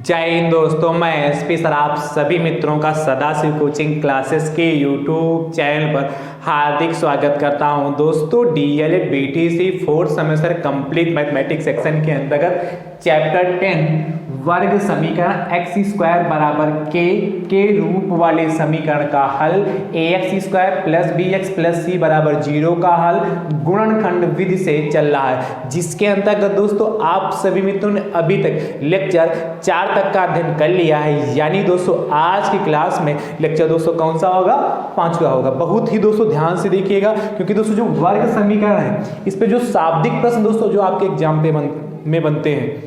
जय हिंद दोस्तों, मैं एसपी सर आप सभी मित्रों का सदाशिव कोचिंग क्लासेस के यूट्यूब चैनल पर हार्दिक स्वागत करता हूं। दोस्तों DElEd BTC fourth semester complete mathematics section के अंतर्गत चैप्टर 10 वर्ग समीकरण एक्स स्क्वायर बराबर के रूप वाले समीकरण का हल ax square plus B X plus C बराबर 0 का हल गुणनखंड विधि से चल रहा है, जिसके अंतर्गत दोस्तों आप सभी मित्रों ने अभी तक लेक्चर 4 तक का अध्ययन कर लिया है। यानी दोस्तों आज की क्लास में लेक्चर दोस्तों कौन सा होगा? 5वां होगा। बहुत ही दोस्तों ध्यान से देखिएगा, क्योंकि दोस्तों जो वर्ग समीकरण है इस पे जो शाब्दिक प्रश्न दोस्तों जो आपके एग्जाम पे में बनते हैं,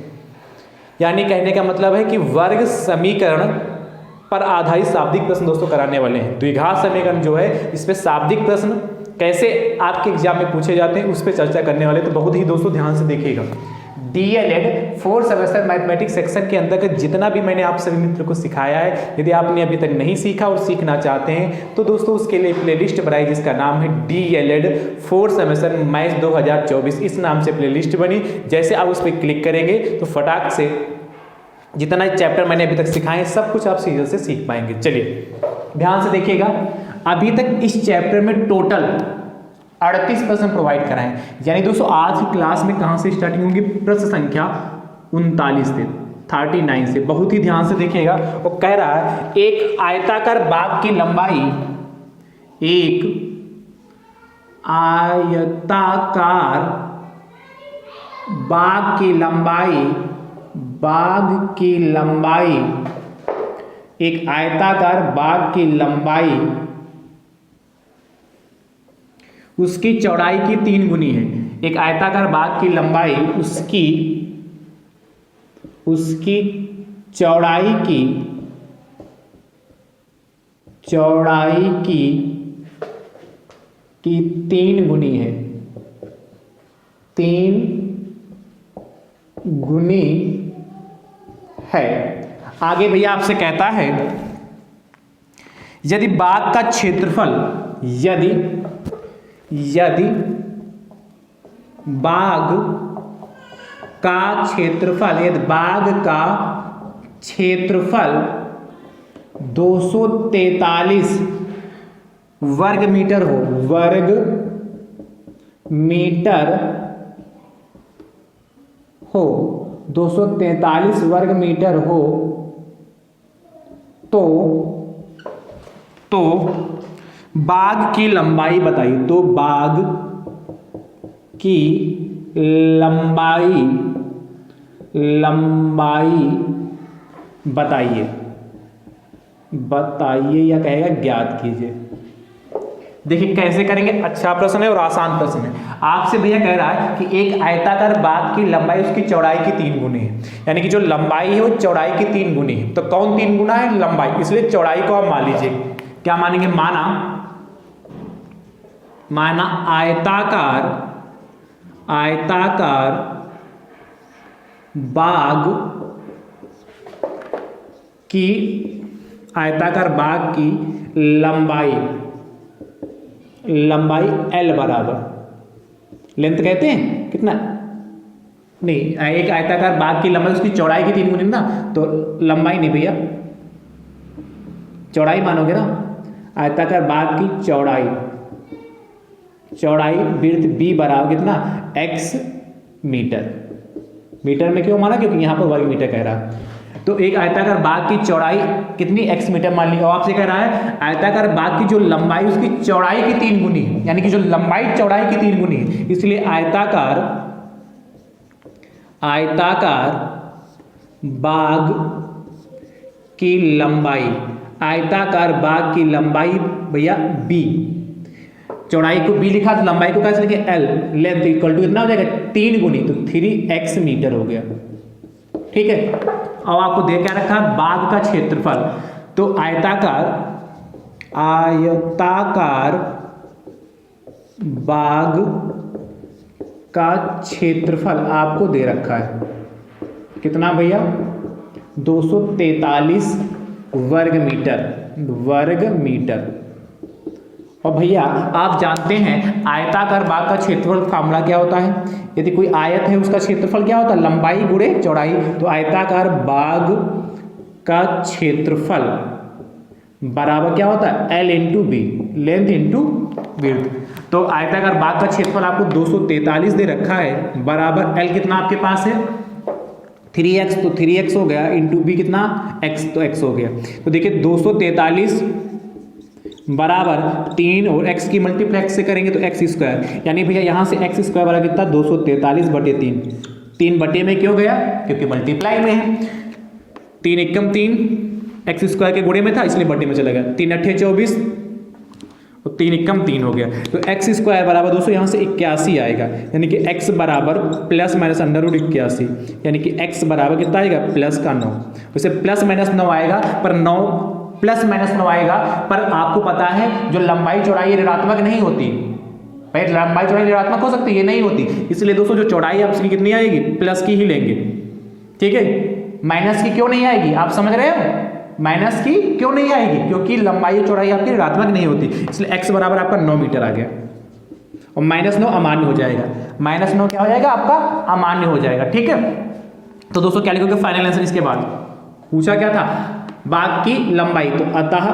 यानी कहने का मतलब है कि वर्ग समीकरण पर आधारित शाब्दिक प्रश्न दोस्तों कराने वाले हैं। द्विघात समीकरण जो है इस पे शाब्दिक प्रश्न कैसे आपके एग्जाम में पूछे जाते हैं उस पर चर्चा करने वाले, तो बहुत ही दोस्तों ध्यान से देखिएगा। DElEd fourth semester mathematics section के अंतर्गत जितना भी मैंने आप सभी मित्रों को सिखाया है, यदि आपने अभी तक नहीं सीखा और सीखना चाहते हैं तो दोस्तों उसके लिए प्लेलिस्ट बनाई जिसका नाम है डीएलएड फोर्थ सेमेस्टर मैथ्स 2024। इस नाम से प्लेलिस्ट बनी। जैसे आप उस पर क्लिक करेंगे तो फटाक से जितना चैप्टर मैंने अभी तक सिखाए हैं सब कुछ आप सीरियल से सीख पाएंगे। चलिए ध्यान से देखिएगा, अभी तक इस चैप्टर में टोटल 38 प्रश्न प्रोवाइड कराएं। यानी दोस्तों आज की क्लास में कहां से स्टार्टिंग होगी? प्रश्न संख्या 39 से 39 से। बहुत ही ध्यान से देखिएगा। वो कह रहा है एक आयताकार बाग की लंबाई, एक आयताकार बाग की लंबाई, एक आयताकार बाग की लंबाई उसकी चौड़ाई की 3 गुनी है। एक आयताकार बाग की लंबाई उसकी चौड़ाई की 3 गुनी है। 3 गुनी है। आगे भैया आपसे कहता है यदि बाग का क्षेत्रफल, यदि बाग का क्षेत्रफल 243 वर्ग मीटर हो 243 वर्ग मीटर हो तो बाग की लंबाई बताइए। तो बाग की लंबाई बताइए या कहेगा ज्ञात कीजिए। देखिए कैसे करेंगे, अच्छा प्रश्न है और आसान प्रश्न है। आपसे भैया कह रहा है कि एक आयताकार बाग की लंबाई उसकी चौड़ाई की 3 गुनी है, यानी कि जो लंबाई है वो चौड़ाई की 3 गुनी है। तो कौन 3 गुना है? लंबाई। इसलिए चौड़ाई को आप मान लीजिए, क्या मानेंगे? माना आयताकार बाग की लंबाई L बराबर, लेंथ कहते हैं कितना? नहीं, एक आयताकार बाग की लंबाई उसकी चौड़ाई की 3 गुनी ना, तो लंबाई नहीं भैया, चौड़ाई मानोगे ना। आयताकार बाग की चौड़ाई विड्थ B बराबर कितना? x मीटर में क्यों माना? क्योंकि यहां पर वर्ग मीटर कह रहा है। तो एक आयताकार बाग की चौड़ाई कितनी? x मीटर मान ली। और आपसे कह रहा है आयताकार बाग की जो लंबाई उसकी चौड़ाई की 3 गुनी है, यानी कि जो लंबाई चौड़ाई की 3 गुनी है। इसलिए आयताकार बाग की लंबाई भैया b, चौड़ाई को b लिखा तो लंबाई को कैसे लिखे? L। लेंथ इक्वल टू कितना हो जाएगा? 3 गुनी, तो 3x मीटर हो गया। ठीक है। अब आपको दे क्या रखा? बाग का क्षेत्रफल। तो आयताकार बाग का क्षेत्रफल आपको दे रखा है कितना भैया? 243 वर्ग मीटर। और भैया आप जानते हैं आयताकार बाग का क्षेत्रफल फार्मूला क्या होता है? यदि कोई आयत है उसका क्षेत्रफल क्या होता है? लंबाई गुणे चौड़ाई। तो आयताकार बाग का क्षेत्रफल बराबर क्या होता है, L into b, length into width. तो आयताकार बाग का क्षेत्रफल आपको 243 दे रखा है, बराबर L कितना आपके पास है 3x, तो 3x हो गया, इंटू बी कितना x, तो x हो गया। तो देखिए 243 बराबर 3 और x की मल्टीप्लाई से करेंगे तो x स्क्वायर, यानी भैया यहाँ से x स्क्वायर वाला कितना 243/3, 3 बटे में क्यों गया, क्योंकि मल्टीप्लाई में है, 3 एकम 3, एक्स स्क्वायर के गुणे में था इसलिए बटे में चला गया, 3 अट्ठे 24 और 3 एकम 3 हो गया, तो एक्स स्क्वायर बराबर दोस्तों यहाँ से 81 आएगा, यानी कि x बराबर प्लस माइनस √81, यानी कि x बराबर कितना आएगा प्लस का 9, वैसे प्लस माइनस 9 आएगा, पर 9 प्लस माइनस 9 आएगा, पर आपको पता है जो लंबाई चौड़ाई ऋणात्मक नहीं होती भाई, लंबाई चौड़ाई ऋणात्मक हो सकती है, ये नहीं होती, इसलिए दोस्तों जो चौड़ाई आपकी कितनी आएगी प्लस की ही लेंगे, ठीक है, माइनस की क्यों नहीं आएगी, आप समझ रहे हो, माइनस की क्यों नहीं आएगी, क्योंकि लंबाई चौड़ाई आपकी ऋणात्मक नहीं होती, इसलिए x बराबर आपका 9 मीटर आ गया, और -9 अमान्य हो जाएगा, -9 क्या हो जाएगा आपका अमान्य हो जाएगा, ठीक है। तो दोस्तों क्या लिखोगे फाइनल आंसर, इसके बाद पूछा क्या था, बाग की लंबाई, तो अतः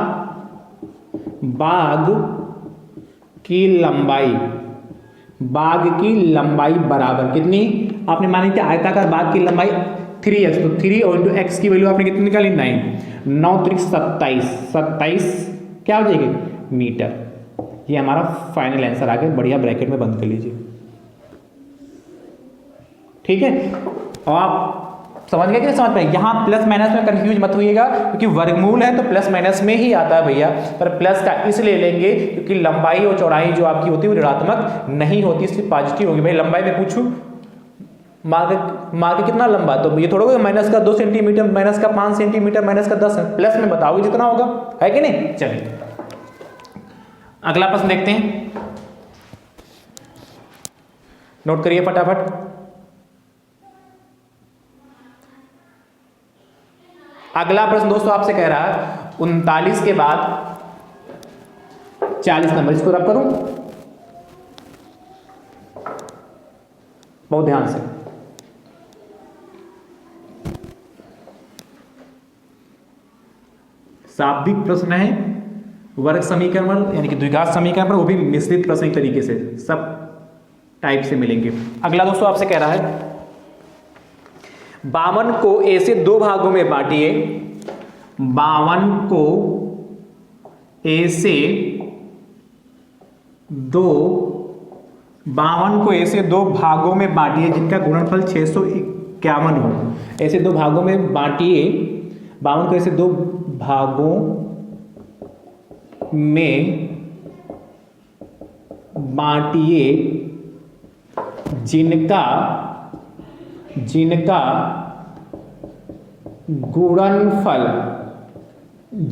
बाग की लंबाई बराबर कितनी, आपने मानी थी आयताकार बाग की लंबाई 3x, तो 3 और इंटू एक्स की वैल्यू आपने कितनी निकाली 9, 9 3 27 क्या हो जाएगी मीटर। ये हमारा फाइनल आंसर आ गया, बढ़िया ब्रैकेट में बंद कर लीजिए, ठीक है। और आप समझ गए कि समझ पाए, यहाँ प्लस माइनस में कंफ्यूज मत होइएगा, क्योंकि वर्गमूल है तो प्लस माइनस में ही आता है भैया, पर प्लस का इसलिए लेंगे क्योंकि लंबाई और चौड़ाई जो आपकी होती है वो ऋणात्मक नहीं होती, सिर्फ पॉजिटिव होगी। भाई लंबाई में पूछूं मार्ग कितना लंबा, तो ये थोड़ा माइनस का 2 सेंटीमीटर, माइनस का 5 सेंटीमीटर, माइनस का 10, प्लस में बताओगे जितना होगा, है कि नहीं। चलिए अगला प्रश्न देखते हैं, नोट करिए फटाफट। अगला प्रश्न दोस्तों आपसे कह रहा है 39 के बाद 40 नंबर, इसको रब करूं बहुत ध्यान से, शाब्दिक प्रश्न है, वर्ग समीकरण पर यानी कि द्विघात समीकरण पर, वो भी मिश्रित प्रश्न तरीके से, सब टाइप से मिलेंगे। अगला दोस्तों आपसे कह रहा है 52 को ए से 2 भागों में बांटिए, 52 को ए से 2 भागों में बांटिए जिनका गुणनफल 651 हो। ऐसे 2 भागों में बांटिए, 52 को ऐसे 2 भागों में बांटिए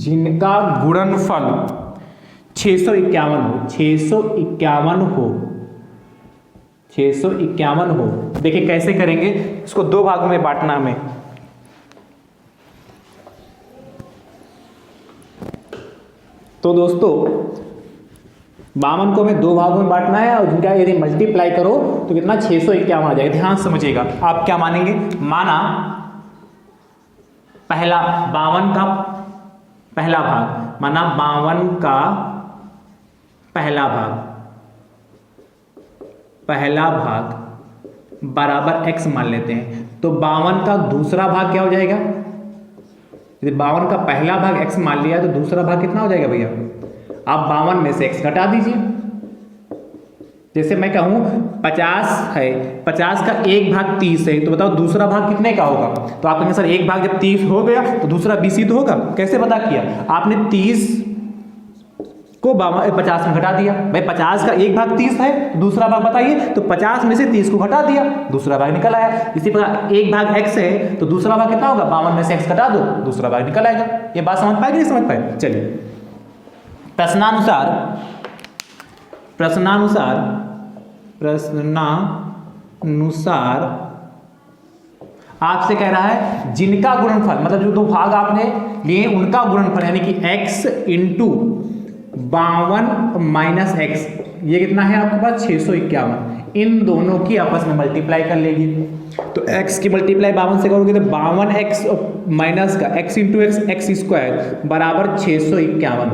जिनका गुणनफल 651 हो। देखिए कैसे करेंगे इसको, 2 भागों में बांटना हमें, तो दोस्तों 52 को हमें 2 भागों में बांटना है, और जिनका यदि मल्टीप्लाई करो तो कितना 651 आ जाएगा। ध्यान समझिएगा, आप क्या मानेंगे, माना पहला 52 का पहला भाग, माना 52 का पहला भाग बराबर x मान लेते हैं, तो 52 का दूसरा भाग क्या हो जाएगा, यदि 52 का पहला भाग x मान लिया तो दूसरा भाग कितना हो जाएगा भैया, आप 52 में से x घटा दीजिए। जैसे मैं कहूँ 50 है, 50 का 1 भाग 30 है, तो बताओ दूसरा भाग कितने का होगा, तो आप कहेंगे सर 1 भाग जब 30 हो गया तो दूसरा 20 ही तो होगा। कैसे पता किया आपने, 30 को 50 में घटा दिया, भाई 50 का 1 भाग 30 है, दूसरा भाग बताइए, तो 50 में से 30 को घटा दिया, दूसरा भाग निकल आया। इसी प्रकार 1 भाग x है तो दूसरा भाग कितना होगा, 52 में से x घटा दो, दूसरा भाग निकल आएगा। ये बात समझ पाए कि नहीं समझ पाए। चलिए प्रश्नानुसार आपसे कह रहा है जिनका गुणनफल, मतलब जो 2 भाग आपने लिए उनका गुणनफल, यानी कि x इंटू 52 माइनस एक्स, ये कितना है आपके पास 651, इन दोनों की आपस में मल्टीप्लाई कर लेगी। तो x की मल्टीप्लाई 52 से करोगे तो 52x माइनस का x into x x square बराबर 651,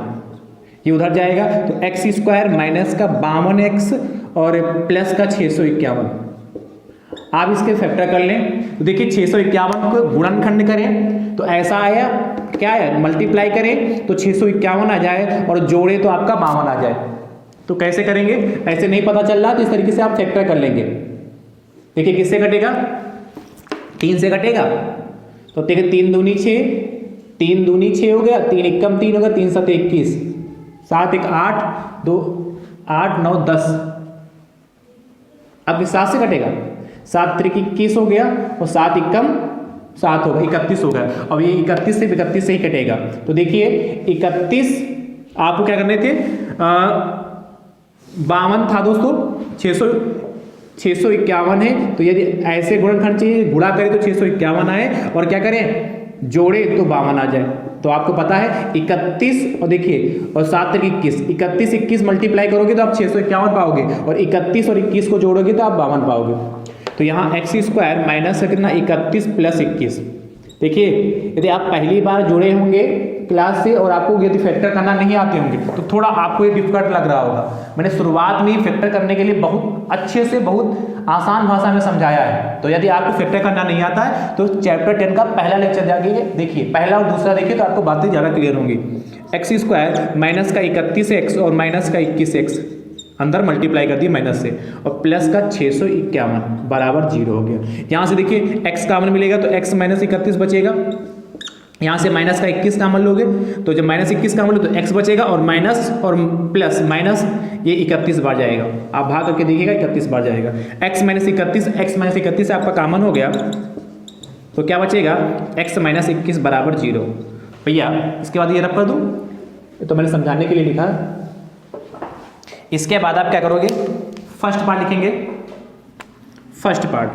ये उधर जाएगा तो एक्स स्क्वायर माइनस का 52x और प्लस का 651। आप इसके फैक्टर कर लें तो देखिए 651 को गुणनखंड करें तो ऐसा आया, क्या है मल्टीप्लाई करें तो 651 आ जाए और जोड़े तो आपका 52 आ जाए। तो कैसे करेंगे, ऐसे नहीं पता चल रहा तो इस तरीके से आप फैक्टर कर लेंगे। देखिए किससे कटेगा, 3 से कटेगा तो देखिए 3 दूनी 6, 3 दूनी 6 हो गया, 3 एकम 3 हो गया, 3 7 21, 7 1 8, 2 8 9 10। अब 7 से कटेगा, 7 3 21 हो गया और 7 एकम 7 होगा, 31 हो गया। अब ये 31 से ही कटेगा। तो देखिए 31 आपको क्या करने थे, 52 था दोस्तों, 651 है। तो यदि ऐसे गुणनखंड चाहिए, गुणा करें तो 651 आए और क्या करें जोड़े तो 52 आ जाए। तो आपको पता है 31 और देखिए और 7 3 21, 31 21 मल्टीप्लाई करोगे तो आप 651 पाओगे और 31 और 21 को जोड़ोगे तो आप 52 पाओगे। तो यहाँ एक्स स्क्वायर माइनस का कितना 31 प्लस 21। देखिए यदि आप पहली बार जुड़े होंगे क्लास से और आपको यदि फैक्टर करना नहीं आते होंगे तो थोड़ा आपको ये डिफिकल्ट लग रहा होगा। मैंने शुरुआत में ही फैक्टर करने के लिए बहुत अच्छे से बहुत आसान भाषा में समझाया है। तो यदि आपको फैक्टर करना नहीं आता है तो चैप्टर 10 का पहला लेक्चर जाके देखिए, पहला और दूसरा देखिए तो आपको बातें ज़्यादा क्लियर होंगी। एक्स स्क्वायर माइनस का 31x और माइनस का 21x अंदर मल्टीप्लाई कर दिए माइनस से और प्लस का 651 बराबर 0 हो गया। यहाँ से देखिए x कॉमन मिलेगा तो x माइनस 31 बचेगा, यहाँ से माइनस का 21 कॉमन लोगे तो जब माइनस 21 कॉमन लो तो x बचेगा और माइनस और प्लस माइनस ये 31 बार जाएगा। आप भाग करके देखिएगा 31 बार जाएगा। x माइनस 31 आपका कॉमन हो गया तो क्या बचेगा x माइनस 21 बराबर 0। भैया इसके बाद ये रब कर दूँ, तो मैंने समझाने के लिए लिखा। इसके बाद आप क्या करोगे, फर्स्ट पार्ट लिखेंगे। फर्स्ट पार्ट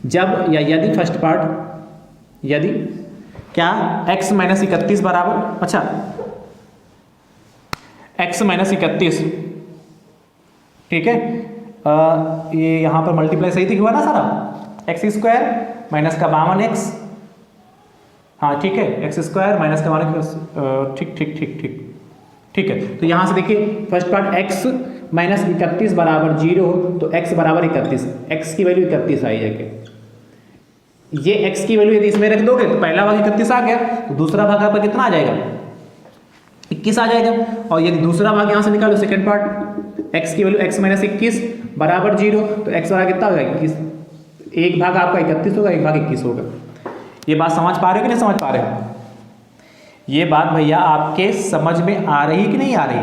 जब या यदि फर्स्ट पार्ट यदि क्या x माइनस 31 बराबर, अच्छा x माइनस 31 ठीक है, ये यहाँ पर मल्टीप्लाई सही थी हुआ ना सारा, एक्स स्क्वायर माइनस का 52x, हाँ ठीक है, एक्स स्क्वायर माइनस का 52, ठीक ठीक ठीक ठीक ठीक है। तो यहाँ से देखिए फर्स्ट पार्ट x माइनस 31 बराबर 0 तो x बराबर 31, x की वैल्यू 31 आई जाके, ये x की वैल्यू यदि इसमें रख दोगे तो पहला भाग 31 आ गया तो दूसरा भाग आपका कितना आ जाएगा 21 आ जाएगा। और यदि दूसरा भाग यहाँ से निकालो सेकंड पार्ट x की वैल्यू x माइनस 21 बराबर 0 तो x वाला कितना होगा 21, एक भाग आपका 31 होगा, एक भाग 21 होगा। ये बात समझ पा रहे हो कि नहीं समझ पा रहे हो, ये बात भैया आपके समझ में आ रही कि नहीं आ रही,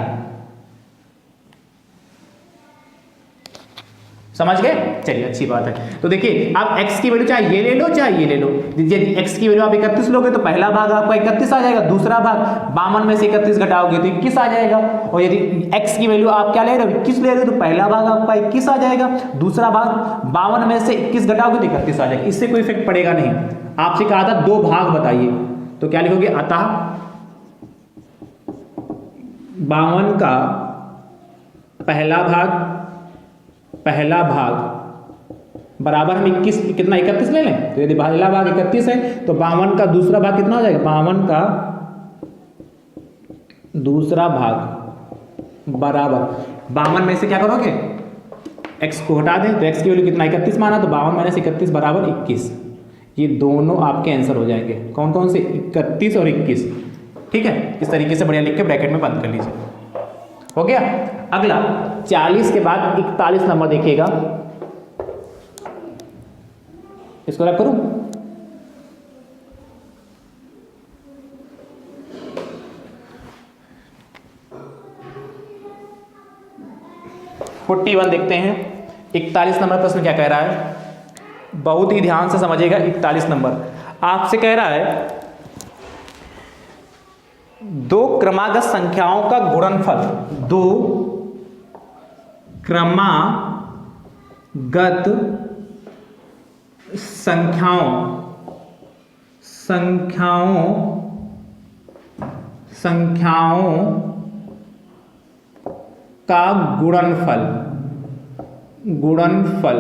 समझ गए, चलिए अच्छी बात है। तो देखिए आप x की वैल्यू चाहे ये ले लो चाहे ये ले लो, यदि x की वैल्यू आप 31 लोगे तो पहला भाग आपका 31 आ जाएगा, दूसरा भाग 52 में से 31 घटाओगे तो 21 आ जाएगा। और यदि x की वैल्यू आप क्या ले रहे हो 21 ले रहे हो तो पहला भाग आपका 21 आ जाएगा, दूसरा भाग 52 में से 21 घटाओगे तो 31 आ जाएगा। इससे कोई इफेक्ट पड़ेगा नहीं। आपसे कहा था दो भाग बताइए तो क्या लिखोगे, अतः 52 का पहला भाग बराबर हम 21 कितना 31 ले लें, तो यदि पहला भाग 31 है तो 52 का दूसरा भाग कितना हो जाएगा, 52 का दूसरा भाग बराबर 52 में से क्या करोगे x को हटा दें तो x की वैल्यू कितना 31 माना तो 52 माइनस 31 बराबर 21। ये दोनों आपके आंसर हो जाएंगे, कौन कौन से 31 और 21। ठीक है, इस तरीके से बढ़िया लिख के ब्रैकेट में बंद कर लीजिए, हो गया। अगला 40 के बाद 41 नंबर देखिएगा, इसको रख करूं, वन देखते हैं 41 नंबर प्रश्न क्या कह रहा है, बहुत ही ध्यान से समझिएगा। 41 नंबर आपसे कह रहा है दो क्रमागत संख्याओं का गुणनफल, दो क्रमागत संख्याओं का गुणनफल गुणनफल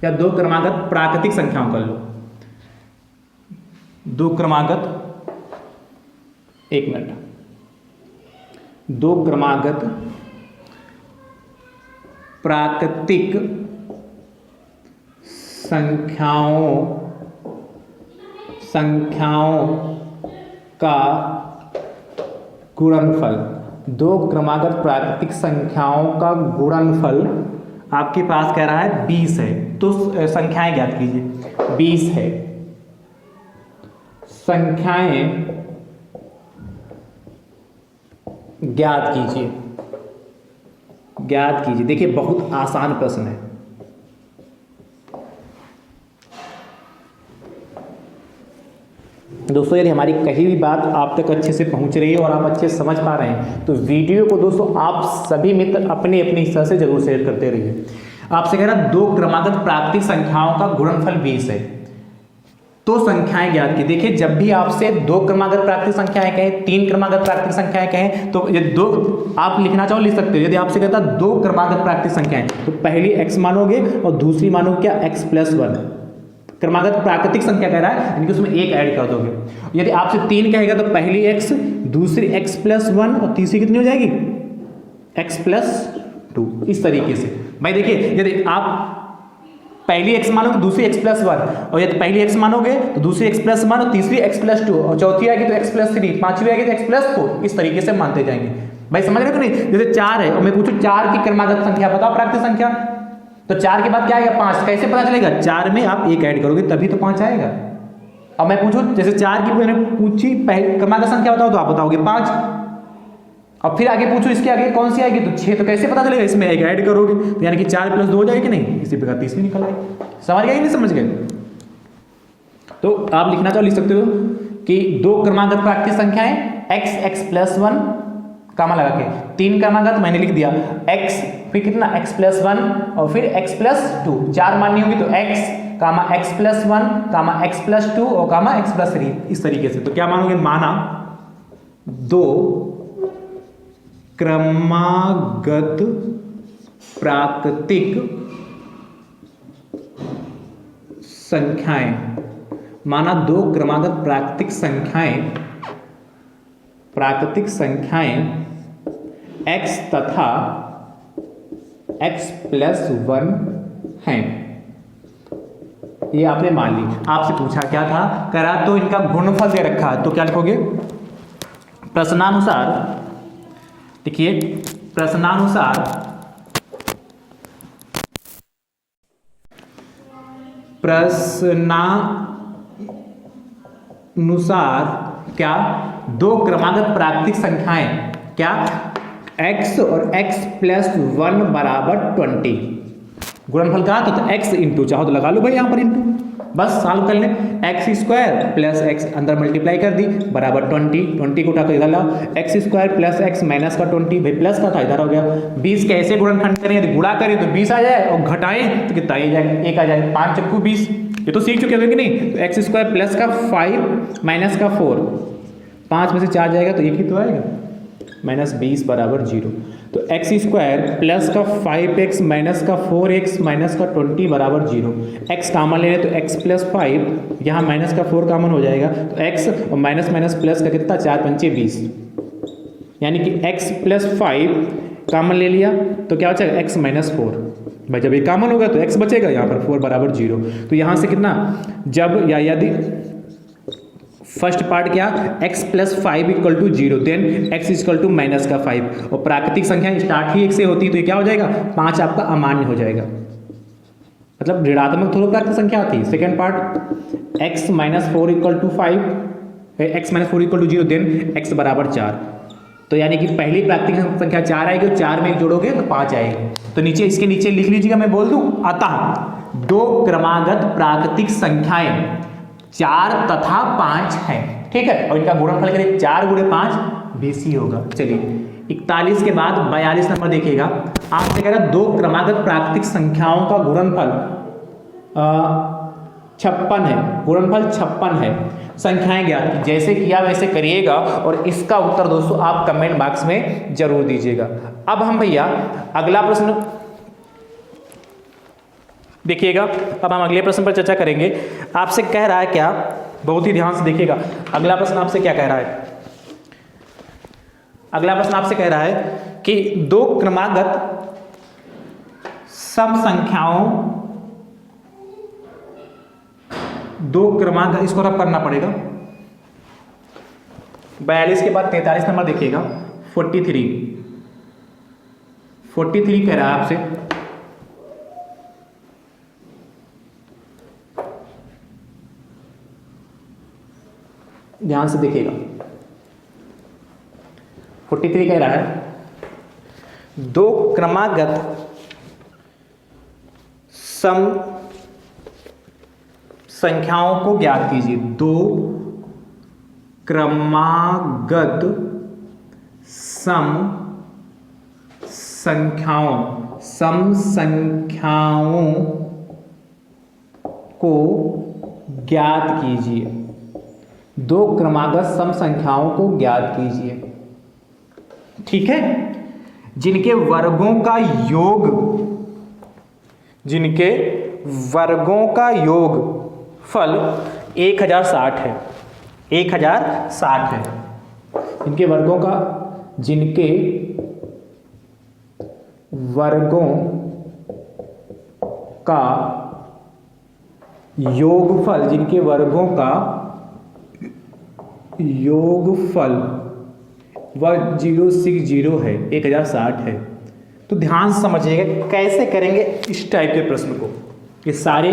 या दो क्रमागत प्राकृतिक संख्याओं कर लो, दो क्रमागत, एक मिनट, दो क्रमागत प्राकृतिक संख्याओं का गुणनफल, दो क्रमागत प्राकृतिक संख्याओं का गुणनफल आपके पास कह रहा है 20 है, तो संख्याएं ज्ञात कीजिए। 20 है, संख्याएं ज्ञात कीजिए, ज्ञात कीजिए। देखिए बहुत आसान प्रश्न है। दोस्तों यदि हमारी कही भी बात आप तक अच्छे से पहुंच रही है और आप अच्छे से समझ पा रहे हैं तो वीडियो को दोस्तों आप सभी मित्र अपने अपने हिस्सा से जरूर शेयर करते रहिए। आपसे कह रहा दो क्रमागत प्राकृतिक संख्याओं का गुणनफल 20 है, तो संख्याएं ज्ञात की। देखिए जब भी आपसे दो क्रमागत प्राकृतिक संख्याएं कहें, तीन क्रमागत प्राकृतिक संख्याएं कहें, तो ये दो आप लिखना चाहो लिख सकते हो। यदि आपसे कहता दो क्रमागत प्राकृतिक संख्याएं तो पहली x मानोगे और दूसरी मानोगे क्या, x+1। क्रमागत प्राकृतिक संख्या कह रहा है यानी कि उसमें एक ऐड कर दोगे। यदि आपसे 3 कहेगा तो पहली x, दूसरी x+1 और तीसरी कितनी हो जाएगी, x+2। इस तरीके से भाई देखिए यदि आप पहली x मानोगे दूसरी x+1 और यदि पहली x मानोगे तो दूसरी x+1 और तीसरी x+2 और चौथी आएगी तो x+3, पांचवी आएगी तो x+4। इस तरीके से मानते जाएंगे। भाई समझ रहे हो कि नहीं। जैसे 4 है और मैं पूछूं 4 की क्रमागत संख्या बताओ प्राकृतिक संख्या, तो 4 के बाद क्या आएगा, 5। कैसे पता चलेगा, 4 में आप एक ऐड करोगे तभी तो 5 आएगा। अब मैं पूछूं जैसे 4 की मैंने पूछी पहली क्रमागत संख्या बताओ तो आप बताओगे 5, और फिर आगे पूछो इसके आगे कौन सी आएगी तो 6। तो कैसे पता चलेगा, इसमें एक ऐड करोगे तो यानी कि 4+2 हो जाएगी कि नहीं। इसी प्रकार तीसरी निकल आएगी। समझ गए नहीं समझ गए। तो आप लिखना चाहो लिख सकते हो कि दो क्रमागत प्राकृतिक संख्याएं x+1 कामा लगा के, तीन क्रमागत मैंने लिख दिया x, फिर कितना x+1 और फिर x+2। 4 माननी होगी तो x कामा x+1 कामा x+2 और कामा x+3। इस तरीके से तो क्या मानोगे, माना दो क्रमागत प्राकृतिक संख्याएं, माना दो क्रमागत प्राकृतिक संख्याएं x तथा x+1 हैं। ये आपने मान ली। आपसे पूछा क्या था, करा तो इनका गुणनफल दे रखा है, तो क्या लिखोगे, प्रश्नानुसार। देखिए प्रश्नानुसार क्या दो क्रमागत प्राकृतिक संख्याएं क्या x और x+1 बराबर 20। गुणनफल कहा तो x इंटू, चाहो तो लगा लो भाई यहाँ पर इंटू, बस सॉल्व कर लें। x² प्लस x अंदर मल्टीप्लाई कर दी बराबर 20 को उठा कर इधर लाओ, x² प्लस x माइनस का 20, भाई प्लस का था इधर हो गया। 20 कैसे गुणनखंड करें, यदि गुणा करें तो 20 आ जाए और घटाएं तो कितना आ जाएगा, 1 आ जाए। 5 चक्कू 20, ये तो सीख चुके हो कि नहीं। तो x² प्लस का 5 माइनस का 4, 5 में से 4 जाएगा तो 1 ही तो आएगा, -20 बराबर 0। तो x² प्लस का 5x माइनस का 4x माइनस का 20 बराबर 0। x कामन ले तो x+5, यहाँ माइनस का 4 कामन हो जाएगा तो x और माइनस माइनस प्लस का कितना, 4 पंचे 20, यानी कि x+5 कामन ले लिया तो क्या बचेगा, x-4। भाई जब ये कामन होगा तो x बचेगा, यहाँ पर 4 बराबर 0। तो यहाँ से कितना, जब या यदि फर्स्ट पार्ट क्या, x+5 = 0, देन x = -5, और प्राकृतिक संख्या स्टार्ट ही 1 से होती है तो ये क्या हो जाएगा, 5 आपका अमान्य हो जाएगा, मतलब ऋणात्मक थोड़ा प्राकृतिक संख्या आती है। Second part x - 4 = 5, x - 4 = 0, then x बराबर 4। तो यानी कि पहली प्राकृतिक संख्या 4 आएगी, 4 में 1 जोड़ोगे तो 5 आएगी। तो नीचे इसके नीचे लिख लीजिएगा, मैं बोल दूं, अतः दो क्रमागत प्राकृतिक संख्याएं 4 तथा 5 हैं, ठीक है, और इनका गुणनफल करें 4 × 5 20 ही होगा। चलिए 41 के बाद 42 नंबर देखिएगा। आपसे कह रहा दो क्रमागत प्राकृतिक संख्याओं का गुणनफल 56 है, गुणनफल 56 है। संख्याएं ज्ञात की। जैसे किया वैसे करिएगा और इसका उत्तर दोस्तों आप कमेंट बॉक्स में जरूर दीजिएगा। अब हम भैया अगला प्रश्न देखिएगा, अब हम अगले प्रश्न पर चर्चा करेंगे। आपसे कह रहा है क्या, बहुत ही ध्यान से देखिएगा, अगला प्रश्न आपसे क्या कह रहा है। अगला प्रश्न आपसे कह रहा है कि दो क्रमागत सम संख्याओं, दो क्रमागत, इसको रब करना पड़ेगा। 42 के बाद 43 नंबर देखिएगा, 43 कह रहा है आपसे। ध्यान से देखिएगा, 43 कह रहा है दो क्रमागत सम संख्याओं को ज्ञात कीजिए। दो क्रमागत सम संख्याओं को ज्ञात कीजिए। दो क्रमागत सम संख्याओं को ज्ञात कीजिए। ठीक है, जिनके वर्गों का योग फल 1060 है। 1060 है जिनके वर्गों का योगफल, जिनके वर्गों का योगफल 1060 है, 1060 है। तो ध्यान से समझिएगा कैसे करेंगे इस टाइप के प्रश्न को। ये सारे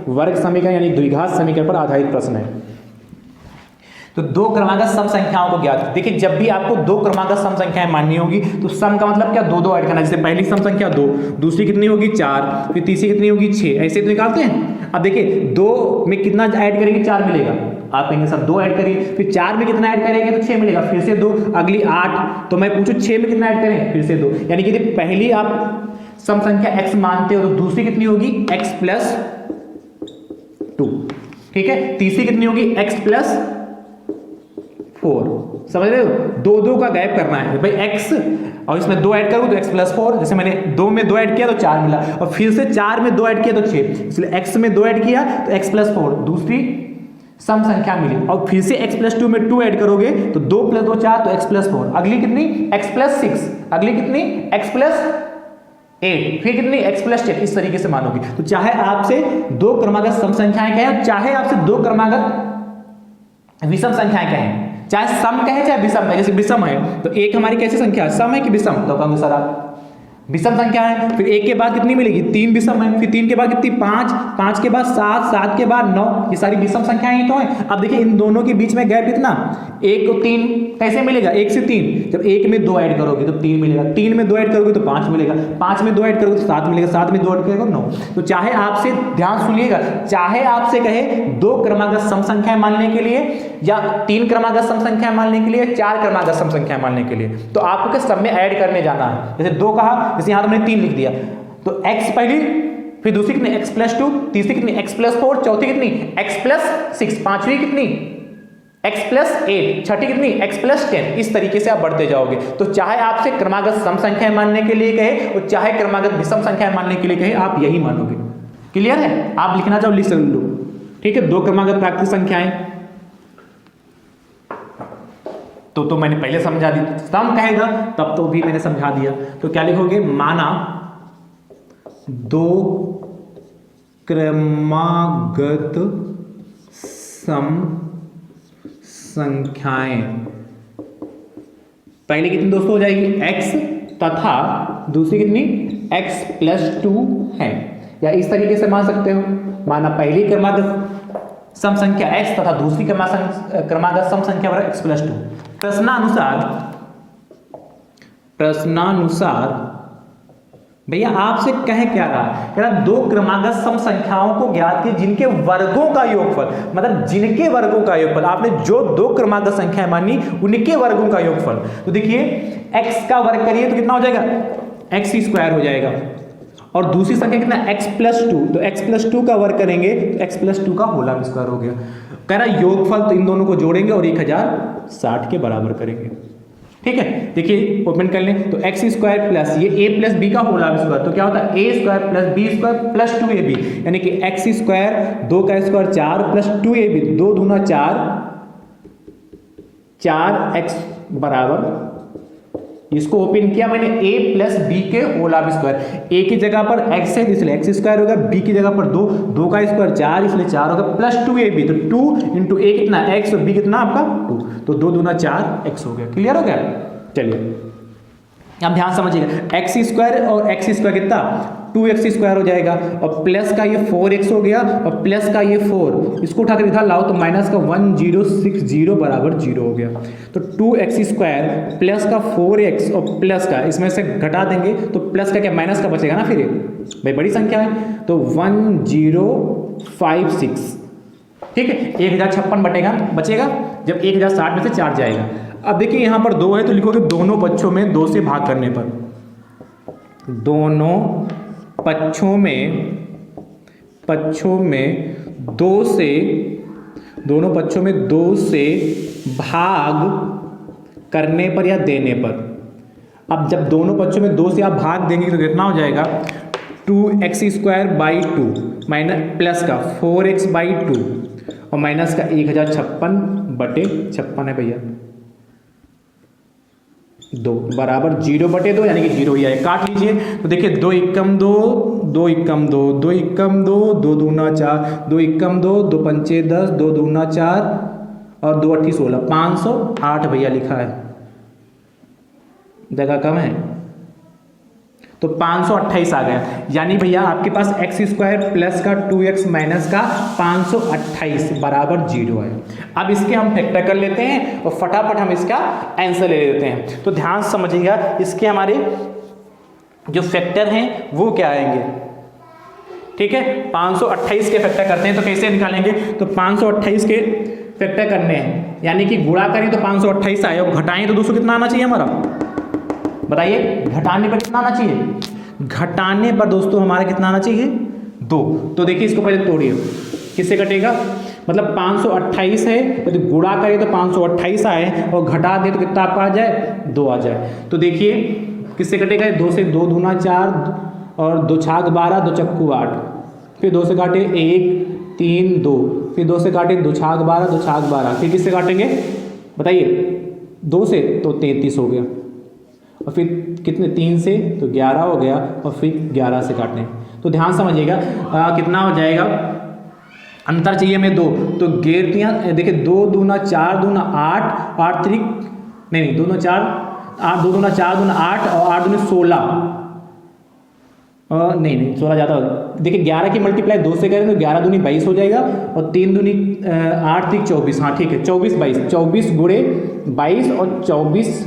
वर्ग समीकरण यानी द्विघात समीकरण पर आधारित प्रश्न है। तो दो क्रमागत सम संख्याओं को ज्ञात। देखिए जब भी आपको दो क्रमागत सम संख्याएं माननी होगी तो सम का मतलब क्या, दो ऐड करना। जैसे पहली सम संख्या 2, दूसरी कितनी होगी 4, फिर तीसरी कितनी होगी 6, ऐसे तो निकालते हैं। अब देखिए 2 में कितना ऐड करेंगे 4 मिलेगा, आप कहेंगे सर 2 ऐड करिए, फिर 4 में कितना ऐड करेंगे तो 6 मिलेगा, फिर से 2, अगली 8, तो मैं पूछूं 6 में कितना ऐड करें, फिर से 2। यानी कि पहली आप सम संख्या x मानते हो तो दूसरी कितनी होगी x + 2, ठीक है। तीसरी कितनी होगी x + 4, समझ रहे हो। 2 का गैप करना है भाई, x और इसमें 2 ऐड करूँ तो x + 4, जैसे मैंने 2 में 2 ऐड किया तो 4 मिला, और फिर से 4 में 2 ऐड किया तो 6, इसलिए x में 2 ऐड किया तो x + 4 दूसरी सम संख्या मिली, और फिर से x + 2 में 2 ऐड करोगे तो 2 + 2 4, तो x + 4, अगली कितनी x + 6, अगली कितनी x + 8, फिर कितनी x + 10, इस तरीके से मानोगे। तो चाहे आपसे दो क्रमागत सम संख्याएं कहें, चाहे आपसे दो क्रमागत विषम संख्याएं कहें, चाहे सम कहे चाहे विषम कहे। जैसे विषम है तो एक हमारी कैसी संख्या है, सम है कि विषम, तो कहोगे सर आप विषम संख्या है। फिर 1 के बाद कितनी मिलेगी 3 विषम है, फिर 3 के बाद कितनी 5, 5 के बाद 7, 7 के बाद 9, ये सारी विषम संख्याएं ही तो हैं। अब देखिए इन दोनों के बीच में गैप कितना, 1 और 3 कैसे मिलेगा, 1 से 3, जब 1 में 2 ऐड करोगे तो 3 मिलेगा, 3 में 2 ऐड करोगे तो 5 मिलेगा, 5 में 2 ऐड करोगे तो 7 मिलेगा, 7 में 2 ऐड करोगे 9। तो चाहे आपसे, ध्यान सुनिएगा, चाहे आपसे कहे दो क्रमागत सम संख्याएं मानने के लिए, या 3 क्रमागत सम संख्याएं मानने के लिए, 4 क्रमागत सम संख्याएं मानने के लिए, तो आपको किस सब में ऐड करने जाना है। जैसे 2 कहा, जैसे यहां तुमने 3 लिख दिया, तो x पहली, फिर दूसरी कितनी x + 2, तीसरी कितनी x + 4, चौथी कितनी x + 6, पांचवी कितनी x + 8, छठी कितनी x + 10, इस तरीके से आप बढ़ते जाओगे। तो चाहे आपसे क्रमागत सम संख्याएं मानने के लिए कहे और चाहे क्रमागत विषम संख्याएं मानने के लिए कहे, आप यही मानोगे। क्लियर है, आप लिखना चाहो लिख लो, ठीक है। दो क्रमागत प्राकृतिक संख्याएं तो मैंने पहले समझा दी, सम कहेगा तब तो भी मैंने समझा दिया। तो क्या लिखोगे, माना दो क्रमागत सम संख्याएं, पहले कितनी दोस्तों हो जाएगी x, तथा दूसरी कितनी x + 2 है, या इस तरीके से मान सकते हो। माना पहली क्रमागत सम संख्या x तथा दूसरी क्रमागत सम संख्या बराबर x + 2। प्रश्नानुसार भैया आपसे कहे क्या रहा, कह रहा दो क्रमागत सम संख्याओं को ज्ञात कीजिए जिनके वर्गों का योगफल, मतलब जिनके वर्गों का योगफल, आपने जो दो क्रमागत संख्याएं मानी उनके वर्गों का योगफल। तो देखिए x का वर्ग करिए तो कितना हो जाएगा, x² हो जाएगा, और दूसरी संख्या कितना x + 2, तो x + 2 का वर्ग करेंगे तो x + 2 का होल स्क्वायर हो गया। कह रहा योगफल, तो इन दोनों को जोड़ेंगे और 1060 के बराबर करेंगे। ठीक है, देखिए ओपन कर लें तो एक्स स्क्वायर प्लस ये ए प्लस बी का होल स्क्वायर, तो क्या होता है A square plus B square plus 2ab, यानी कि एक्स स्क्वायर 2 का स्क्वायर 4 प्लस 2ab 2 दूना 4, 4x बराबर, इसको ओपन किया मैंने a प्लस बी के होल स्क्वायर, a की जगह पर x है इसलिए x स्क्वायर होगा, b की जगह पर 2, 2 का स्क्वायर 4 इसलिए 4 होगा, प्लस 2ab, तो 2 इंटू a कितना x और b कितना आपका 2, तो 2 दूना 4x हो गया। क्लियर हो गया? चलिए अब ध्यान समझिएगा, एक्स स्क्वायर और एक्स स्क्वायर कितना 2x स्क्वायर हो जाएगा, और प्लस का ये 4x हो गया, और प्लस का ये 4, इसको उठाकर इधर लाओ तो माइनस का 1060 बराबर 0 हो गया। तो 2x स्क्वायर प्लस का 4x और प्लस का इसमें से घटा देंगे तो प्लस का क्या माइनस का बचेगा ना, फिर ये भाई बड़ी संख्या है, तो 1056, ठीक है, 1056 बचेगा जब 1060 में से 4 जाएगा। अब देखिए यहाँ पर 2 है तो लिखोगे दोनों पक्षों में 2 से भाग करने पर, दोनों पक्षों में 2 से भाग करने पर या देने पर। अब जब दोनों पक्षों में 2 से आप भाग देंगे तो कितना हो जाएगा 2x square by 2 minus plus का 4x बाई 2 और माइनस का 1056 है भैया 2 बराबर 0/2, यानी कि 0 ही आए। काट लीजिए तो देखिए 2 एकम 2, 2 एकम 2, 2 एकम 2, 2 दूना 4, 2 एकम 2, 2 पंचे 10, 2 दूना 4 और 2 अट्ठी 16, 508 भैया लिखा है, जगह कम है तो 528 आ गया, यानी भैया आपके पास एक्स स्क्वायर प्लस का 2x माइनस का 528 बराबर 0 है। अब इसके हम फैक्टर कर लेते हैं और फटाफट हम इसका आंसर ले लेते हैं। तो ध्यान समझिएगा, इसके हमारे जो फैक्टर हैं वो क्या आएंगे, ठीक है, 528 के फैक्टर करते हैं तो कैसे निकालेंगे, तो 528 के फैक्टर करने हैं, यानी कि गुणा करें तो 528 आए और घटाएं तो दोस्तों कितना आना चाहिए हमारा, बताइए घटाने पर कितना आना चाहिए, घटाने पर दोस्तों हमारा कितना आना चाहिए 2। तो देखिए इसको पहले तोड़िए, किससे कटेगा, मतलब 528 है तो गुणा करें तो 528 आए और घटा दे तो कितना आपका आ जाए 2 आ जाए। तो देखिए किससे कटेगा, 2 से 2 दूना 4 और 2 छाक 12, 2 चक्कू 8, फिर 2 से काटे 1 3 2, फिर 2 से काटे 2 छाक 12, 2 छाक 12, फिर किससे काटेंगे बताइए 2 से तो 33 हो गया, और फिर कितने 3 से तो 11 हो गया, और फिर 11 से काटने। तो ध्यान समझिएगा कितना हो जाएगा, अंतर चाहिए हमें 2, तो गेरतियाँ देखिए 2 दूना 4 दूना 8, 8 3 नहीं 2 दूना 4 8, 2 दूना 4 दूना 8 और 8 दूना 16, नहीं 16 ज़्यादा, देखिए 11 की मल्टीप्लाई 2 से करें तो 11 दूनी 22 हो जाएगा, और 3 दूनी 8 3 24, हाँ ठीक है 24 22, 24 गुणे 22 और 24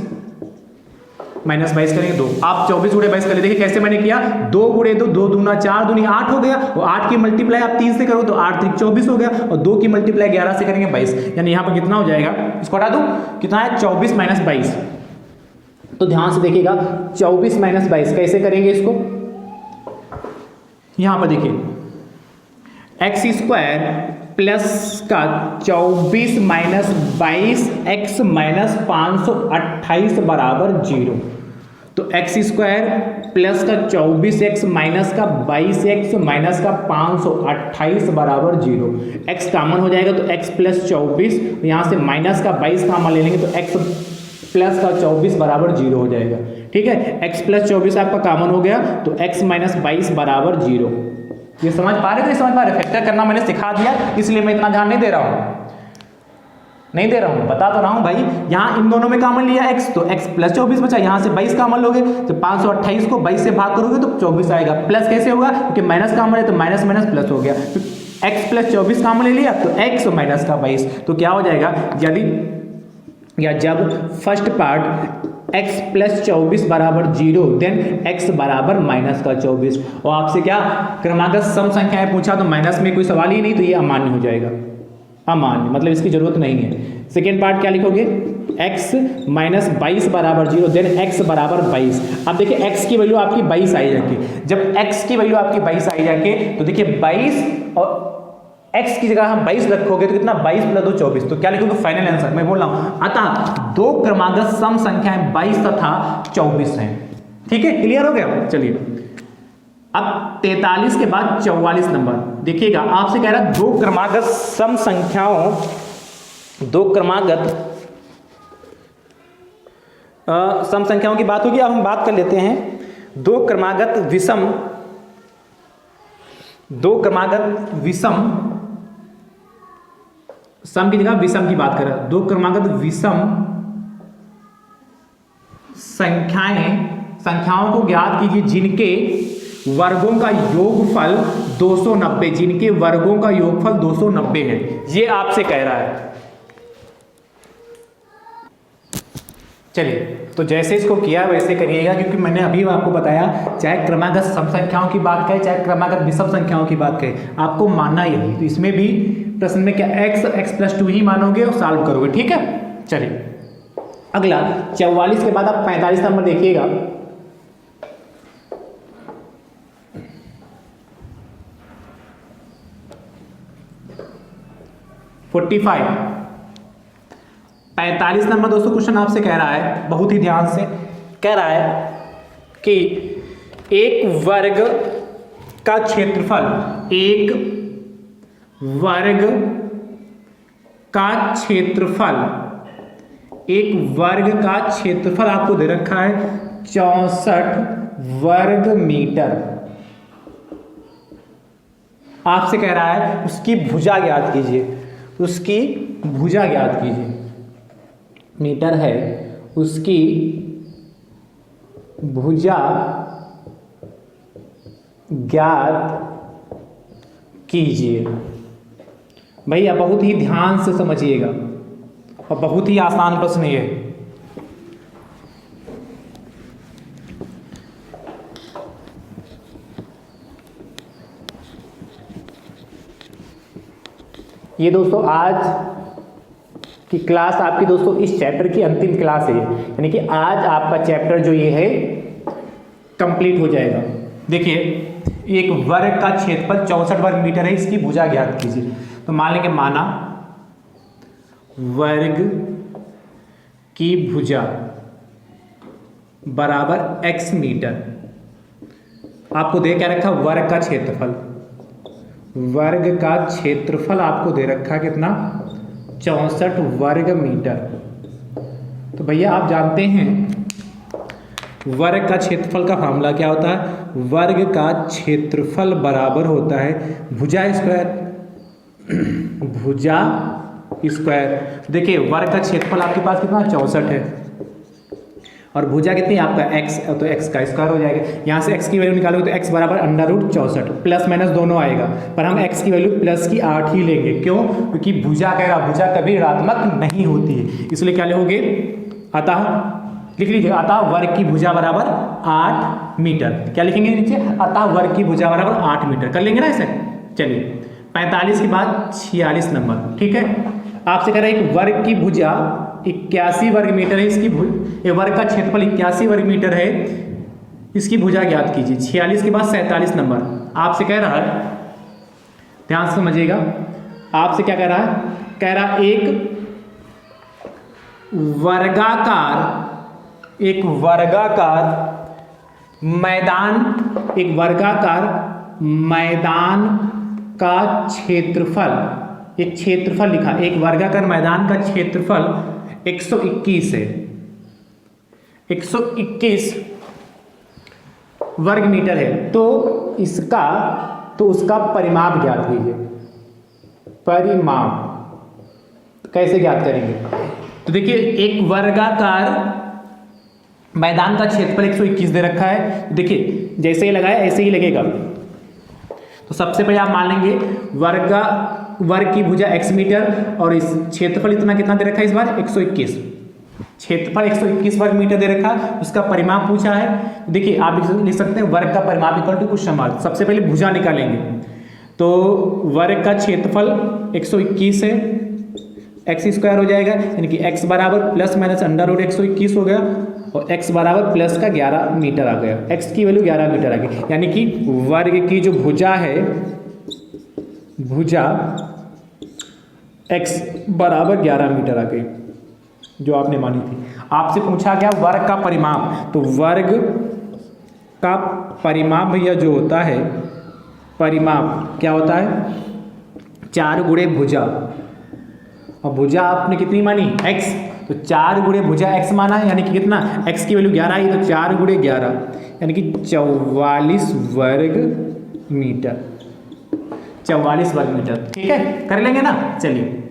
माइनस 22 करेंगे 2, आप 24 गुणे 22 कर ले, देखिए कैसे मैंने किया 2 गुणे 2, 2 दूना 4 दूनी 8 हो गया, और 8 की मल्टीप्लाई आप 3 से करो तो 8 3 24 हो गया, और 2 की मल्टीप्लाई 11 से करेंगे 22, यानी यहाँ पर कितना हो जाएगा, इसको हटा दूँ कितना है 24 माइनस 22। तो ध्यान से देखिएगा 24 माइनस 22 कैसे करेंगे इसको, यहाँ पर देखिए एक्स स्क्वायर प्लस का 24 माइनस 22 एक्स माइनस 528 बराबर 0। तो एक्स स्क्वायर प्लस का 24x माइनस का 22x माइनस का 528 बराबर 0। x कॉमन हो जाएगा तो x प्लस 24, यहाँ से माइनस का 22 कॉमन ले लेंगे तो x प्लस का 24 बराबर 0 हो जाएगा। ठीक है, x प्लस 24 आपका कॉमन हो गया तो x माइनस 22 बराबर 0। ये समझ पा रहे थे, समझ पा रहे, फैक्टर करना मैंने सिखा दिया इसलिए मैं इतना ध्यान नहीं दे रहा हूँ, बता तो रहा हूँ भाई। यहाँ इन दोनों में कॉमन लिया x तो x प्लस 24 बचा, यहाँ से 22 कॉमन लोगे तो 528 को 22 से भाग करोगे तो 24 आएगा, प्लस कैसे होगा क्योंकि माइनस कॉमन है तो माइनस माइनस प्लस हो गया, तो x प्लस 24 कॉमन ले लिया तो x माइनस का 22, तो क्या हो जाएगा जब फर्स्ट पार्ट x प्लस 24 बराबर 0 देन x बराबर माइनस का 24, और आपसे क्या क्रमागत सम संख्याएं पूछा तो माइनस में कोई सवाल ही नहीं, तो ये अमान्य हो जाएगा, अमान्य मतलब इसकी जरूरत नहीं है। सेकेंड पार्ट क्या लिखोगे x माइनस 22 बराबर 0 देन x बराबर 22। अब देखिए x की वैल्यू आपकी 22 आई जाके, जब x की वैल्यू आपकी 22 आई जाके तो देखिए 22 और x की जगह हम 22 रखोगे तो कितना 22 प्लस 2 24, तो क्या लिखोगे फाइनल आंसर मैं बोल रहा हूं। अतः दो क्रमागत सम संख्याएं 22 तथा 24 हैं। ठीक है, क्लियर हो गया। चलिए अब 43 के बाद 44 नंबर देखिएगा, आपसे कह रहा है दो क्रमागत सम संख्याओं, दो क्रमागत सम संख्याओं की बात होगी। अब हम बात कर लेते हैं दो क्रमागत विषम सम की जगह विषम की बात करें, दो क्रमागत विषम संख्याओं को ज्ञात कीजिए जिनके वर्गों का योगफल 290, जिनके वर्गों का योगफल 290 है, ये आपसे कह रहा है। चलिए तो जैसे इसको किया वैसे करिएगा, क्योंकि मैंने अभी आपको बताया चाहे क्रमागत सम संख्याओं की बात करें चाहे क्रमागत विषम संख्याओं की बात करें, आपको मानना यही। तो इसमें भी प्रश्न में क्या x प्लस 2 ही मानोगे और सॉल्व करोगे। ठीक है, चलिए अगला 44 के बाद आप 45 नंबर देखिएगा। (45) 45 नंबर दोस्तों क्वेश्चन आपसे कह रहा है, बहुत ही ध्यान से कह रहा है कि एक वर्ग का क्षेत्रफल, एक वर्ग का क्षेत्रफल, एक वर्ग का क्षेत्रफल आपको दे रखा है 64 वर्ग मीटर। आपसे कह रहा है उसकी भुजा ज्ञात कीजिए, उसकी भुजा ज्ञात कीजिए। मीटर है, उसकी भुजा ज्ञात कीजिए। भैया बहुत ही ध्यान से समझिएगा और बहुत ही आसान प्रश्न है। ये दोस्तों आज की क्लास आपकी दोस्तों इस चैप्टर की अंतिम क्लास है, यानी कि आज आपका चैप्टर जो ये है कंप्लीट हो जाएगा। देखिए एक वर्ग का क्षेत्रफल 64 वर्ग मीटर है, इसकी भुजा ज्ञात कीजिए। तो मान लेंगे माना वर्ग की भुजा बराबर x मीटर। आपको दे क्या रखा, वर्ग का क्षेत्रफल, वर्ग का क्षेत्रफल आपको दे रखा कितना 64 वर्ग मीटर। तो भैया आप जानते हैं वर्ग का क्षेत्रफल का फार्मूला क्या होता है, वर्ग का क्षेत्रफल बराबर होता है भुजा स्क्वायर, भुजा स्क्वायर। देखिए वर्ग का क्षेत्रफल आपके पास कितना 64 है और भुजा कितनी आपका x, तो x का स्क्वायर हो जाएगा। यहाँ से x की वैल्यू निकालोगे तो x बराबर √64, प्लस माइनस दोनों आएगा, पर हम x की वैल्यू प्लस की 8 ही लेंगे। क्यों, क्योंकि भुजा कहेगा, भुजा कभी ऋणात्मक नहीं होती है, इसलिए क्या लिखोगे, अतः लिख लीजिए अतः वर्ग की भुजा बराबर 8 मीटर। क्या लिखेंगे नीचे, अतः वर्ग की भुजा बराबर 8 मीटर। कर लेंगे ना ऐसे। चलिए 45 के बाद 46 नंबर। ठीक है, आपसे कह रहा है एक वर्ग की भुजा 81 वर्ग मीटर है, इसकी वर्ग का क्षेत्रफल 81 वर्ग मीटर है, इसकी भुजा ज्ञात कीजिए। 46 के बाद 47 नंबर आपसे कह रहा है, ध्यान से समझिएगा, आपसे क्या कह रहा है, कह रहा एक वर्गाकार मैदान का क्षेत्रफल, एक क्षेत्रफल लिखा, एक वर्गाकार मैदान का क्षेत्रफल 121 है, 121 वर्ग मीटर है। तो उसका परिमाप ज्ञात कीजिए। परिमाप कैसे ज्ञात करेंगे, तो देखिए एक वर्गाकार मैदान का क्षेत्रफल 121 दे रखा है। देखिए जैसे ही लगाया ऐसे ही लगेगा। तो सबसे पहले आप मान लेंगे वर्ग की भुजा x मीटर और इस क्षेत्रफल इतना कितना दे रखा है इस बार 121, क्षेत्रफल 121 वर्ग मीटर दे रखा, उसका परिमाप पूछा है। देखिए आप लिख सकते हैं वर्ग का परिमाप इक्वल टू क्वेश्चन मार्क। सबसे पहले भुजा निकालेंगे, तो वर्ग का क्षेत्रफल 121 है, एक्स स्क्वायर हो जाएगा, यानी कि x बराबर प्लस माइनस √121 हो गया और x बराबर प्लस का 11 मीटर आ गया। x की वैल्यू 11 मीटर आ गई, यानी कि वर्ग की जो भुजा है भुजा x बराबर 11 मीटर आ गई, जो आपने मानी थी। आपसे पूछा गया वर्ग का परिमाप, तो वर्ग का परिमाप भैया जो होता है, परिमाप क्या होता है, 4 गुणे भुजा, और भुजा आपने कितनी मानी x, तो 4 गुणे भुजा x माना है, यानी कि कितना, x की वैल्यू 11 आई, तो 4 गुणे 11 यानी कि 44 वर्ग मीटर, 44 वर्ग मीटर। ठीक है, कर लेंगे ना। चलिए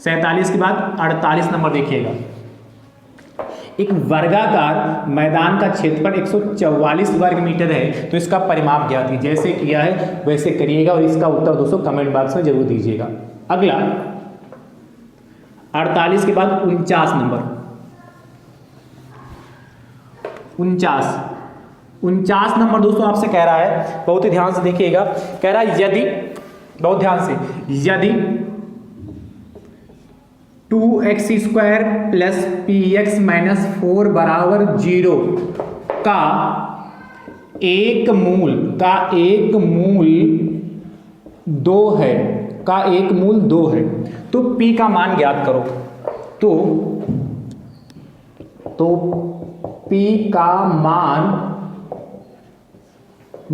47 के बाद 48 नंबर देखिएगा। एक वर्गाकार मैदान का क्षेत्रफल 144 वर्ग मीटर है, तो इसका परिमाप ज्ञात कीजिए। जैसे किया है वैसे करिएगा, और इसका उत्तर दोस्तों कमेंट बॉक्स में जरूर दीजिएगा। अगला 48 के बाद 49 नंबर, 49 नंबर दोस्तों आपसे कह रहा है, बहुत ही ध्यान से देखिएगा, कह रहा है यदि, बहुत ध्यान से, यदि 2x² प्लस px माइनस 4 बराबर 0 का एक मूल 2 है, का एक मूल 2 है, तो p का मान ज्ञात करो। तो p का मान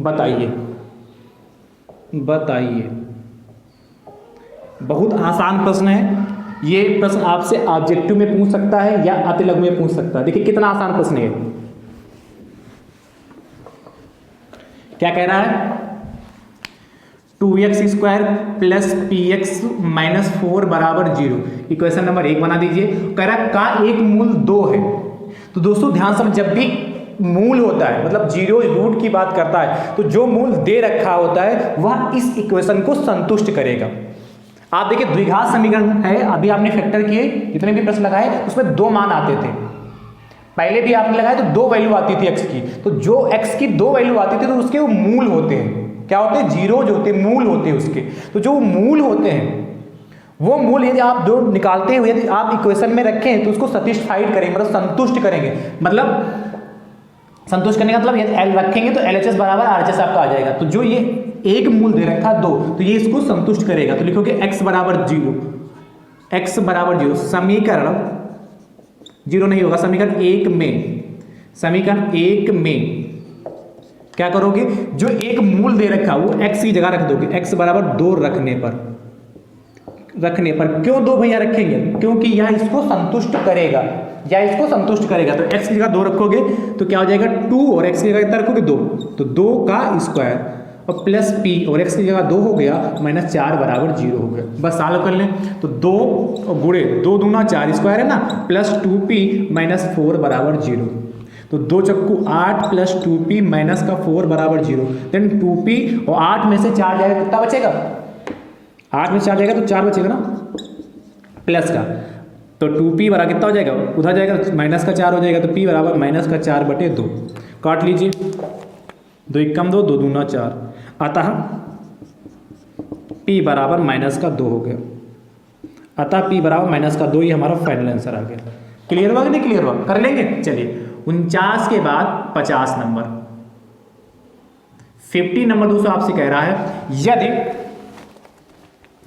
बताइए। बहुत आसान प्रश्न है ये। प्रश्न आपसे ऑब्जेक्टिव में पूछ सकता है या अतिलघु में पूछ सकता है। देखिए कितना आसान प्रश्न है। क्या कह रहा है, 2x² प्लस px माइनस 4 बराबर 0, इक्वेशन नंबर 1 बना दीजिए। कह रहा है का एक मूल 2 है। तो दोस्तों ध्यान से, जब भी मूल होता है मतलब जीरो रूट की बात करता है, तो जो मूल दे रखा होता है वह इस इक्वेशन को संतुष्ट करेगा। आप देखिए द्विघात समीकरण है, अभी आपने फैक्टर किए, जितने भी प्रश्न लगाए उसमें 2 मान आते थे। पहले भी आपने लगाया तो 2 वैल्यू आती थी x की, तो जो x की 2 वैल्यू आती थी तो उसके वो मूल होते हैं। क्या होते हैं, जीरो जो होते हैं मूल होते हैं उसके। तो जो मूल होते हैं वो मूल यदि आप जो निकालते हुए यदि आप इक्वेशन में रखें तो उसको सेटिस्फाइड करेंगे, मतलब संतुष्ट करेंगे। मतलब संतुष्ट करने का मतलब एल रखेंगे तो LHS बराबर RHS आपका आ जाएगा। तो जो ये एक मूल दे रखा 2, तो ये इसको संतुष्ट करेगा। तो लिखोगे x बराबर 0, x बराबर 0। समीकरण 0 नहीं होगा, समीकरण 1 में क्या करोगे, जो एक मूल दे रखा वो x की जगह रख दोगे। x बराबर 2 रखने पर क्यों 2 भैया रखेंगे, क्योंकि यह इसको संतुष्ट करेगा, तो x की जगह 2 रखोगे तो क्या हो जाएगा 2, और x की जगह कितना रखोगे 2, तो 2 का स्क्वायर और प्लस p, और x की जगह 2 हो गया माइनस 4 बराबर 0 हो गया। बस सॉल्व कर लें तो 2 और गुणे 2 दूना 4 स्क्वायर है ना, प्लस 2p माइनस 4 बराबर 0। तो 2 चक्कू 8 प्लस 2p माइनस का 4 बराबर 0। देन 2p और 8 में से 4 जाएगा, कितना बचेगा, 8 में से 4 जाएगा तो 4 बचेगा ना प्लस का, तो 2p बराबर कितना हो जाएगा, उधर जाएगा माइनस का 4 हो जाएगा, तो p बराबर माइनस का 4/2। काट लीजिए, 2 एकम 2, 2 दूना 4, अतः p बराबर माइनस का 2 हो गया। अतः p बराबर माइनस का 2, ये हमारा फाइनल आंसर आ गया। क्लियर हुआ कि नहीं क्लियर हुआ, कर लेंगे। चलिए 49 के बाद 50 नंबर, 50 नंबर दोस्तों आपसे कह रहा है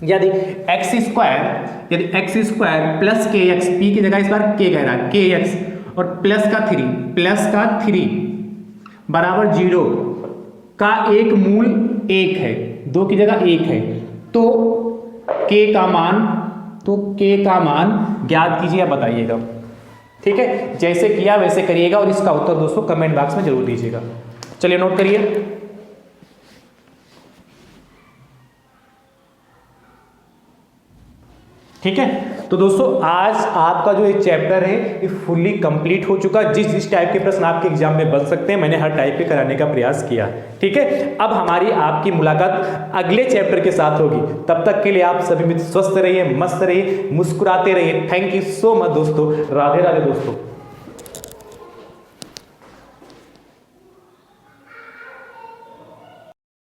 यदि x² प्लस kx, p की जगह इस बार k कह रहा है, kx और प्लस का 3 बराबर 0 का एक मूल 1 है, 2 की जगह 1 है, तो k का मान ज्ञात कीजिए या बताइएगा। ठीक है, जैसे किया वैसे करिएगा, और इसका उत्तर दोस्तों कमेंट बॉक्स में जरूर दीजिएगा। चलिए नोट करिए। ठीक है, तो दोस्तों आज आपका जो ये चैप्टर है ये फुल्ली कंप्लीट हो चुका है। जिस टाइप के प्रश्न आपके एग्जाम में बन सकते हैं मैंने हर टाइप के कराने का प्रयास किया। ठीक है, अब हमारी आपकी मुलाकात अगले चैप्टर के साथ होगी। तब तक के लिए आप सभी मित्र स्वस्थ रहिए, मस्त रहिए, मुस्कुराते रहिए। थैंक यू सो मच दोस्तों, राधे राधे दोस्तों।